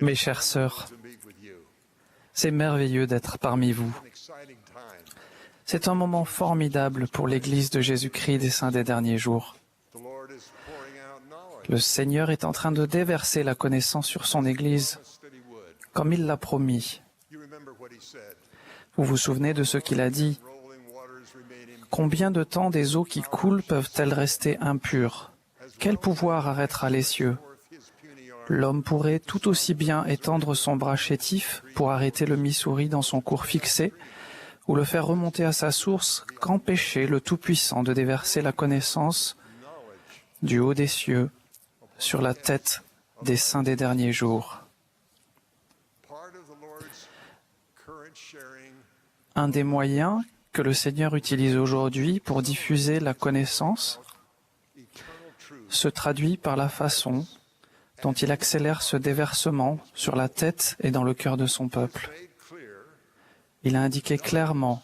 Mes chères sœurs, c'est merveilleux d'être parmi vous. C'est un moment formidable pour l'Église de Jésus-Christ des Saints des derniers jours. Le Seigneur est en train de déverser la connaissance sur son Église, comme il l'a promis. Vous vous souvenez de ce qu'il a dit? Combien de temps des eaux qui coulent peuvent-elles rester impures? Quel pouvoir arrêtera les cieux? L'homme pourrait tout aussi bien étendre son bras chétif pour arrêter le Missouri dans son cours fixé, ou le faire remonter à sa source, qu'empêcher le Tout-Puissant de déverser la connaissance du haut des cieux sur la tête des saints des derniers jours. Un des moyens que le Seigneur utilise aujourd'hui pour diffuser la connaissance se traduit par la façon dont il accélère ce déversement sur la tête et dans le cœur de son peuple. Il a indiqué clairement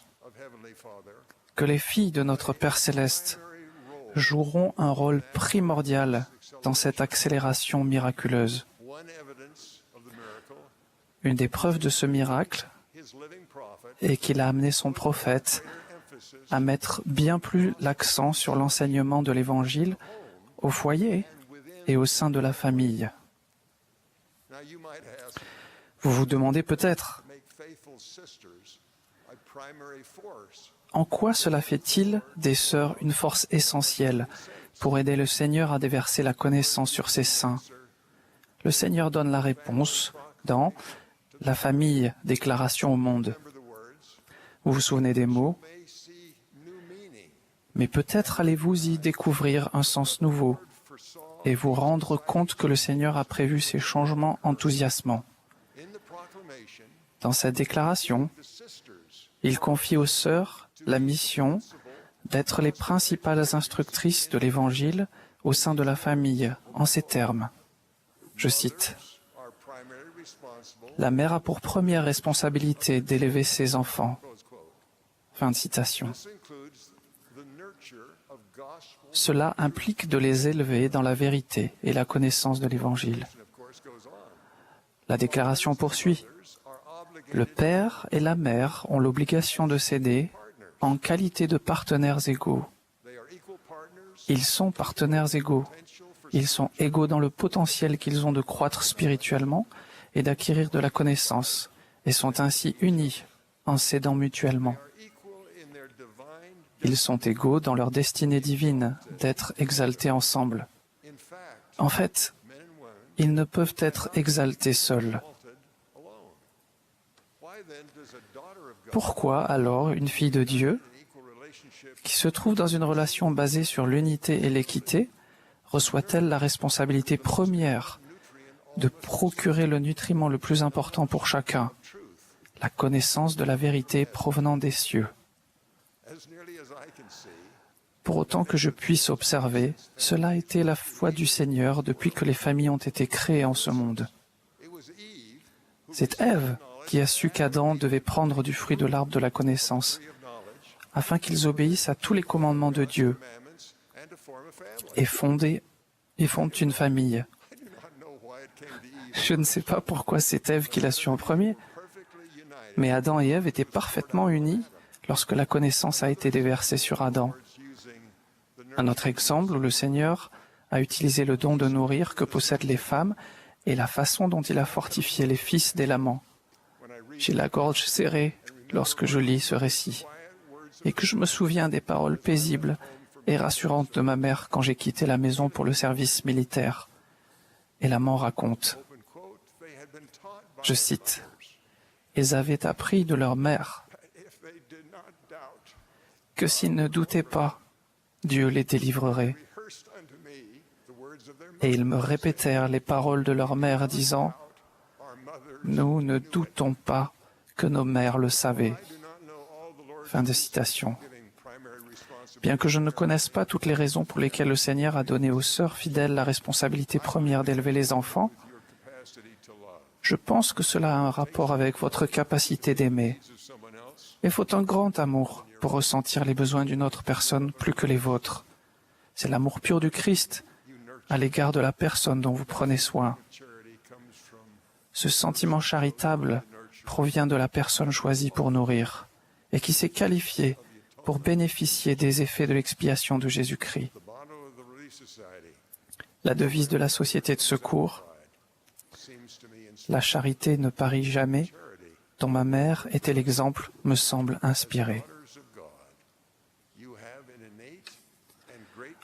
que les filles de notre Père Céleste joueront un rôle primordial dans cette accélération miraculeuse. Une des preuves de ce miracle est qu'il a amené son prophète à mettre bien plus l'accent sur l'enseignement de l'Évangile au foyer et au sein de la famille. Vous vous demandez peut-être, en quoi cela fait-il des sœurs une force essentielle pour aider le Seigneur à déverser la connaissance sur ses saints? Le Seigneur donne la réponse dans « La famille, déclaration au monde ». Vous vous souvenez des mots? Mais peut-être allez-vous y découvrir un sens nouveau et vous rendre compte que le Seigneur a prévu ces changements enthousiasmants. Dans cette déclaration, il confie aux sœurs la mission d'être les principales instructrices de l'Évangile au sein de la famille, en ces termes. Je cite, « La mère a pour première responsabilité d'élever ses enfants. » Fin de citation. Cela implique de les élever dans la vérité et la connaissance de l'Évangile. La déclaration poursuit. Le père et la mère ont l'obligation de s'aider en qualité de partenaires égaux. Ils sont partenaires égaux. Ils sont égaux dans le potentiel qu'ils ont de croître spirituellement et d'acquérir de la connaissance, et sont ainsi unis en s'aidant mutuellement. Ils sont égaux dans leur destinée divine d'être exaltés ensemble. En fait, ils ne peuvent être exaltés seuls. Pourquoi alors une fille de Dieu, qui se trouve dans une relation basée sur l'unité et l'équité, reçoit-elle la responsabilité première de procurer le nutriment le plus important pour chacun, la connaissance de la vérité provenant des cieux? Pour autant que je puisse observer, cela a été la foi du Seigneur depuis que les familles ont été créées en ce monde. C'est Ève qui a su qu'Adam devait prendre du fruit de l'arbre de la connaissance, afin qu'ils obéissent à tous les commandements de Dieu et fondent une famille. Je ne sais pas pourquoi c'est Ève qui l'a su en premier, mais Adam et Ève étaient parfaitement unis lorsque la connaissance a été déversée sur Adam. Un autre exemple où le Seigneur a utilisé le don de nourrir que possèdent les femmes et la façon dont il a fortifié les fils d'éléments. J'ai la gorge serrée lorsque je lis ce récit et que je me souviens des paroles paisibles et rassurantes de ma mère quand j'ai quitté la maison pour le service militaire. Et la m'en raconte. Je cite, « Ils avaient appris de leur mère que s'ils ne doutaient pas, Dieu les délivrerait. Et ils me répétèrent les paroles de leur mère, disant, « Nous ne doutons pas que nos mères le savaient. » Fin de citation. Bien que je ne connaisse pas toutes les raisons pour lesquelles le Seigneur a donné aux sœurs fidèles la responsabilité première d'élever les enfants, je pense que cela a un rapport avec votre capacité d'aimer. Il faut un grand amour pour ressentir les besoins d'une autre personne plus que les vôtres. C'est l'amour pur du Christ à l'égard de la personne dont vous prenez soin. Ce sentiment charitable provient de la personne choisie pour nourrir et qui s'est qualifiée pour bénéficier des effets de l'expiation de Jésus-Christ. La devise de la Société de secours, la charité ne parie jamais, dont ma mère était l'exemple, me semble inspirée.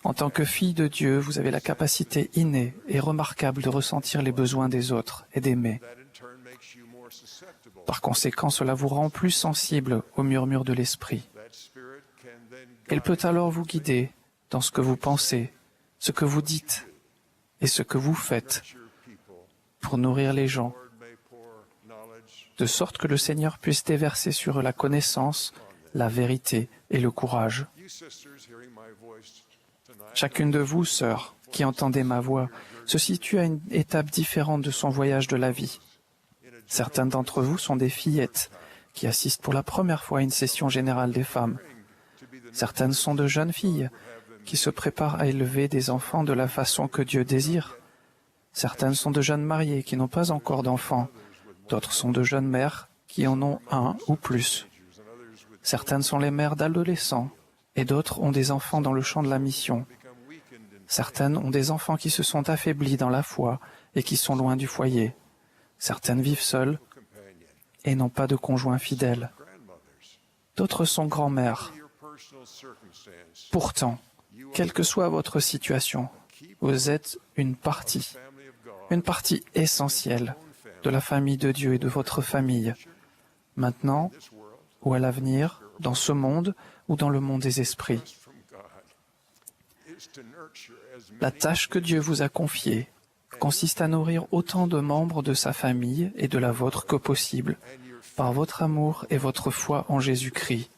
En tant que fille de Dieu, vous avez la capacité innée et remarquable de ressentir les besoins des autres et d'aimer. Par conséquent, cela vous rend plus sensible aux murmures de l'esprit. Elle peut alors vous guider dans ce que vous pensez, ce que vous dites et ce que vous faites pour nourrir les gens, de sorte que le Seigneur puisse déverser sur eux la connaissance, la vérité et le courage. Chacune de vous, sœurs, qui entendez ma voix, se situe à une étape différente de son voyage de la vie. Certaines d'entre vous sont des fillettes qui assistent pour la première fois à une session générale des femmes. Certaines sont de jeunes filles qui se préparent à élever des enfants de la façon que Dieu désire. Certaines sont de jeunes mariés qui n'ont pas encore d'enfants. D'autres sont de jeunes mères qui en ont un ou plus. Certaines sont les mères d'adolescents et d'autres ont des enfants dans le champ de la mission. Certaines ont des enfants qui se sont affaiblis dans la foi et qui sont loin du foyer. Certaines vivent seules et n'ont pas de conjoint fidèle. D'autres sont grand-mères. Pourtant, quelle que soit votre situation, vous êtes une partie essentielle de la famille de Dieu et de votre famille, maintenant ou à l'avenir, dans ce monde ou dans le monde des esprits. La tâche que Dieu vous a confiée consiste à nourrir autant de membres de sa famille et de la vôtre que possible, par votre amour et votre foi en Jésus-Christ.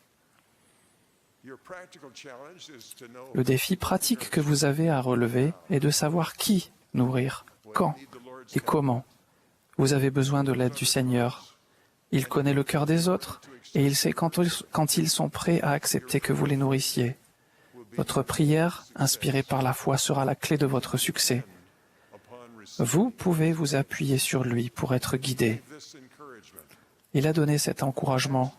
Le défi pratique que vous avez à relever est de savoir qui nourrir, quand et comment. Vous avez besoin de l'aide du Seigneur. Il connaît le cœur des autres et il sait quand ils sont prêts à accepter que vous les nourrissiez. Votre prière, inspirée par la foi, sera la clé de votre succès. Vous pouvez vous appuyer sur lui pour être guidé. Il a donné cet encouragement.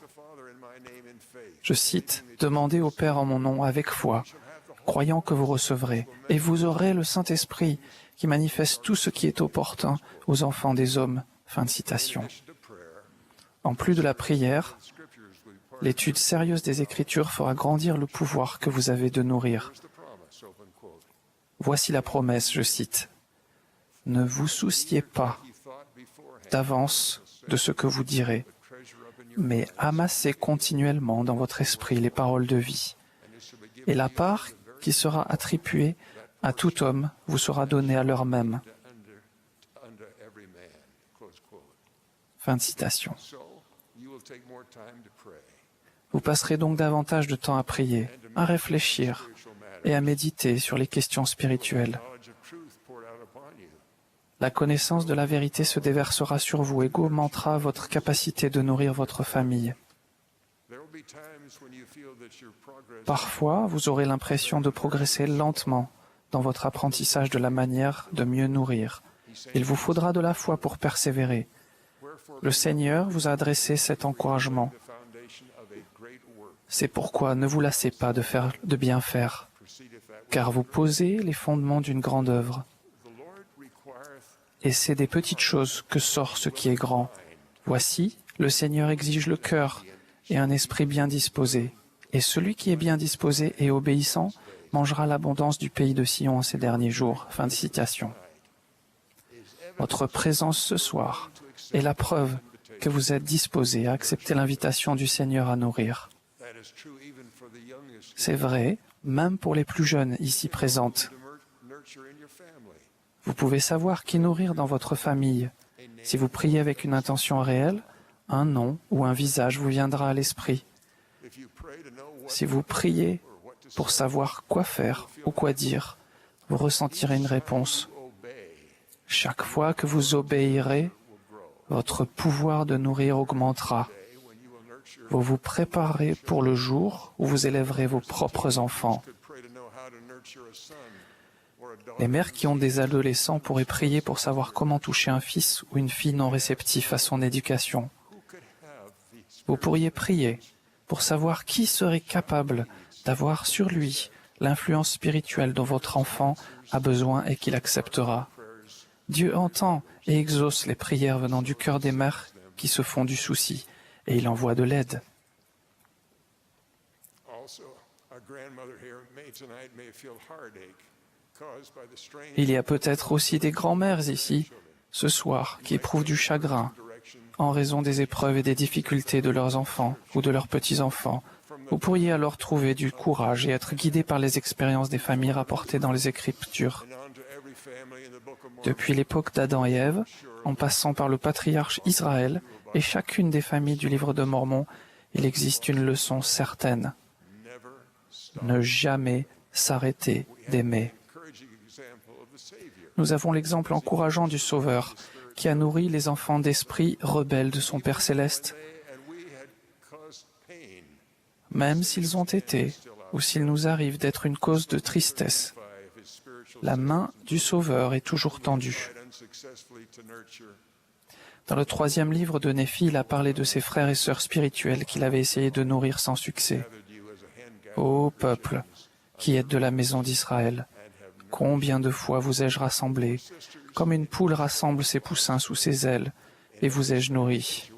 Je cite, « Demandez au Père en mon nom avec foi, croyant que vous recevrez, et vous aurez le Saint-Esprit qui manifeste tout ce qui est opportun aux enfants des hommes. » Fin de citation. En plus de la prière, l'étude sérieuse des Écritures fera grandir le pouvoir que vous avez de nourrir. Voici la promesse, je cite. « Ne vous souciez pas d'avance de ce que vous direz, mais amassez continuellement dans votre esprit les paroles de vie. Et la part qui sera attribuée à tout homme vous sera donnée à l'heure même. » Fin de citation. Vous passerez donc davantage de temps à prier, à réfléchir et à méditer sur les questions spirituelles. La connaissance de la vérité se déversera sur vous et augmentera votre capacité de nourrir votre famille. Parfois, vous aurez l'impression de progresser lentement dans votre apprentissage de la manière de mieux nourrir. Il vous faudra de la foi pour persévérer. Le Seigneur vous a adressé cet encouragement. C'est pourquoi ne vous lassez pas de bien faire, car vous posez les fondements d'une grande œuvre. Et c'est des petites choses que sort ce qui est grand. Voici, le Seigneur exige le cœur et un esprit bien disposé. Et celui qui est bien disposé et obéissant mangera l'abondance du pays de Sion en ces derniers jours. Fin de citation. Votre présence ce soir est la preuve que vous êtes disposé à accepter l'invitation du Seigneur à nourrir. C'est vrai, même pour les plus jeunes ici présentes. Vous pouvez savoir qui nourrir dans votre famille. Si vous priez avec une intention réelle, un nom ou un visage vous viendra à l'esprit. Si vous priez pour savoir quoi faire ou quoi dire, vous ressentirez une réponse. Chaque fois que vous obéirez, votre pouvoir de nourrir augmentera. Vous vous préparez pour le jour où vous élèverez vos propres enfants. Les mères qui ont des adolescents pourraient prier pour savoir comment toucher un fils ou une fille non réceptif à son éducation. Vous pourriez prier pour savoir qui serait capable d'avoir sur lui l'influence spirituelle dont votre enfant a besoin et qu'il acceptera. Dieu entend et exauce les prières venant du cœur des mères qui se font du souci, et il envoie de l'aide. Il y a peut-être aussi des grands-mères ici, ce soir, qui éprouvent du chagrin en raison des épreuves et des difficultés de leurs enfants ou de leurs petits-enfants. Vous pourriez alors trouver du courage et être guidé par les expériences des familles rapportées dans les Écritures. Depuis l'époque d'Adam et Ève, en passant par le patriarche Israël et chacune des familles du livre de Mormon, il existe une leçon certaine. Ne jamais s'arrêter d'aimer. Nous avons l'exemple encourageant du Sauveur, qui a nourri les enfants d'esprit rebelles de son Père céleste, même s'ils ont été, ou s'il nous arrive d'être une cause de tristesse. La main du Sauveur est toujours tendue. Dans le 3e livre de Néphi, il a parlé de ses frères et sœurs spirituels qu'il avait essayé de nourrir sans succès. Ô peuple, qui êtes de la maison d'Israël, combien de fois vous ai-je rassemblé, comme une poule rassemble ses poussins sous ses ailes, et vous ai-je nourri.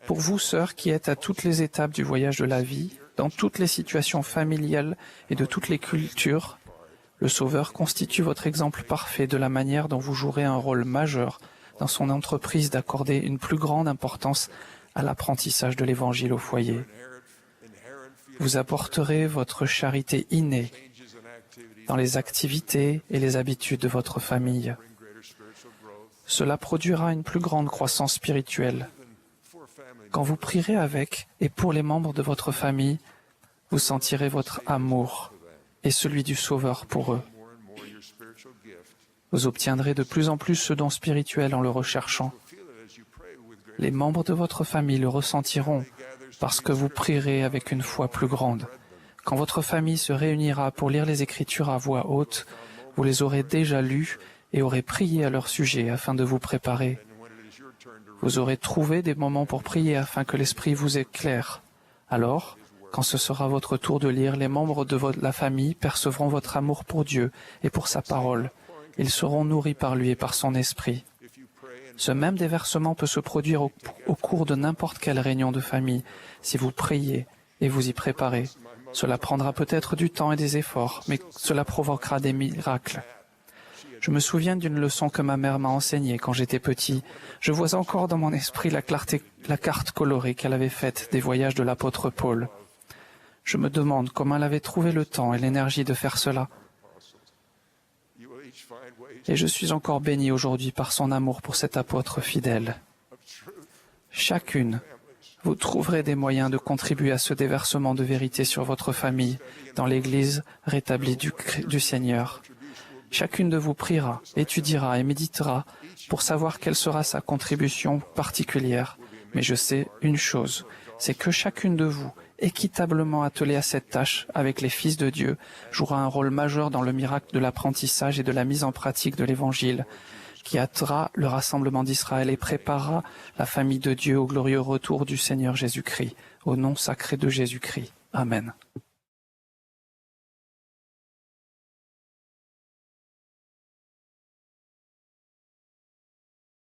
Pour vous, sœurs, qui êtes à toutes les étapes du voyage de la vie, dans toutes les situations familiales et de toutes les cultures, le Sauveur constitue votre exemple parfait de la manière dont vous jouerez un rôle majeur dans son entreprise d'accorder une plus grande importance à l'apprentissage de l'Évangile au foyer. Vous apporterez votre charité innée dans les activités et les habitudes de votre famille. Cela produira une plus grande croissance spirituelle. Quand vous prierez avec et pour les membres de votre famille, vous sentirez votre amour et celui du Sauveur pour eux. Vous obtiendrez de plus en plus ce don spirituel en le recherchant. Les membres de votre famille le ressentiront parce que vous prierez avec une foi plus grande. Quand votre famille se réunira pour lire les Écritures à voix haute, vous les aurez déjà lues et aurez prié à leur sujet afin de vous préparer. Vous aurez trouvé des moments pour prier afin que l'Esprit vous éclaire. Alors, quand ce sera votre tour de lire, les membres de la famille percevront votre amour pour Dieu et pour sa parole. Ils seront nourris par lui et par son esprit. Ce même déversement peut se produire au cours de n'importe quelle réunion de famille, si vous priez et vous y préparez. Cela prendra peut-être du temps et des efforts, mais cela provoquera des miracles. Je me souviens d'une leçon que ma mère m'a enseignée quand j'étais petit. Je vois encore dans mon esprit la carte colorée qu'elle avait faite des voyages de l'apôtre Paul. Je me demande comment elle avait trouvé le temps et l'énergie de faire cela. Et je suis encore béni aujourd'hui par son amour pour cet apôtre fidèle. Chacune, vous trouverez des moyens de contribuer à ce déversement de vérité sur votre famille dans l'Église rétablie du Seigneur. Chacune de vous priera, étudiera et méditera pour savoir quelle sera sa contribution particulière. Mais je sais une chose, c'est que chacune de vous, équitablement attelée à cette tâche avec les fils de Dieu, jouera un rôle majeur dans le miracle de l'apprentissage et de la mise en pratique de l'Évangile, qui hâtera le rassemblement d'Israël et préparera la famille de Dieu au glorieux retour du Seigneur Jésus-Christ, au nom sacré de Jésus-Christ. Amen.